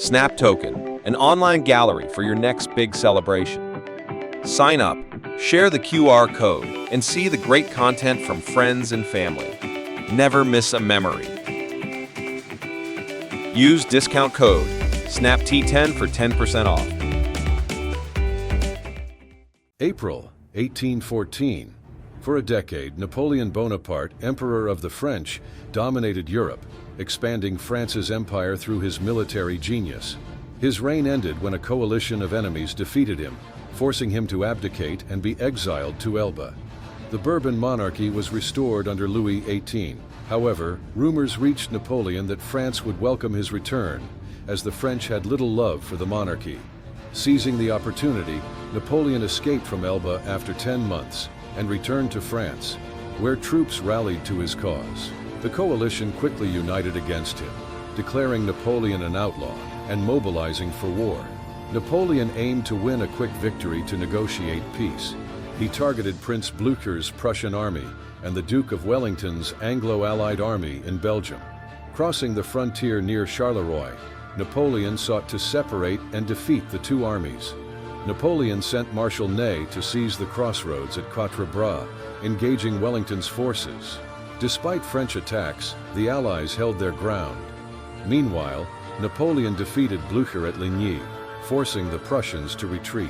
Snap Token, an online gallery for your next big celebration. Sign up, share the QR code, and see the great content from friends and family. Never miss a memory. Use discount code SNAPT10 for 10% off. April 1814. For a decade, Napoleon Bonaparte, Emperor of the French, dominated Europe, expanding France's empire through his military genius. His reign ended when a coalition of enemies defeated him, forcing him to abdicate and be exiled to Elba. The Bourbon monarchy was restored under Louis XVIII. However, rumors reached Napoleon that France would welcome his return, as the French had little love for the monarchy. Seizing the opportunity, Napoleon escaped from Elba after 10 months and returned to France, where troops rallied to his cause. The coalition quickly united against him, declaring Napoleon an outlaw and mobilizing for war. Napoleon aimed to win a quick victory to negotiate peace. He targeted Prince Blücher's Prussian army and the Duke of Wellington's Anglo-Allied army in Belgium. Crossing the frontier near Charleroi, Napoleon sought to separate and defeat the two armies. Napoleon sent Marshal Ney to seize the crossroads at Quatre Bras, engaging Wellington's forces. Despite French attacks, the Allies held their ground. Meanwhile, Napoleon defeated Blücher at Ligny, forcing the Prussians to retreat.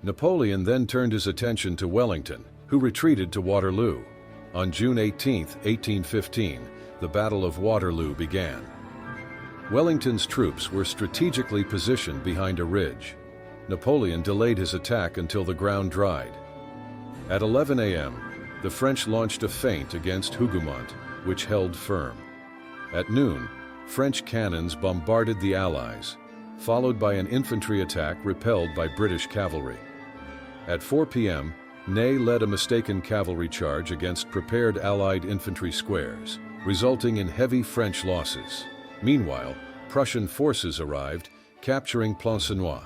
Napoleon then turned his attention to Wellington, who retreated to Waterloo. On June 18, 1815, the Battle of Waterloo began. Wellington's troops were strategically positioned behind a ridge. Napoleon delayed his attack until the ground dried. At 11 a.m., the French launched a feint against Hougoumont, which held firm. At noon, French cannons bombarded the Allies, followed by an infantry attack repelled by British cavalry. At 4 p.m., Ney led a mistaken cavalry charge against prepared Allied infantry squares, resulting in heavy French losses. Meanwhile, Prussian forces arrived, capturing Plancenoit.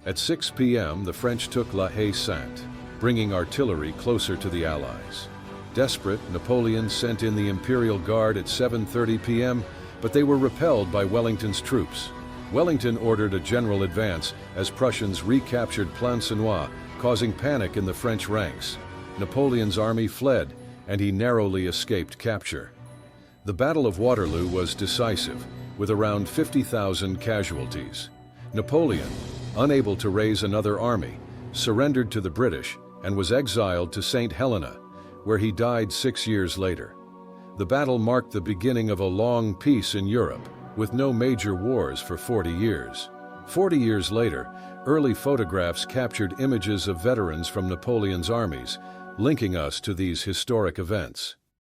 At 6 p.m., the French took La Haye-Sainte, bringing artillery closer to the Allies. Desperate, Napoleon sent in the Imperial Guard at 7:30 p.m., but they were repelled by Wellington's troops. Wellington ordered a general advance as Prussians recaptured Plancenoit, causing panic in the French ranks. Napoleon's army fled, and he narrowly escaped capture. The Battle of Waterloo was decisive, with around 50,000 casualties. Napoleon, unable to raise another army, surrendered to the British and was exiled to St.Henna, where he died 6 years later. The battle marked the beginning of a long peace in Europe, with no major wars for 40 years. 40 years later, early photographs captured images of veterans from Napoleon's armies, linking us to these historic events.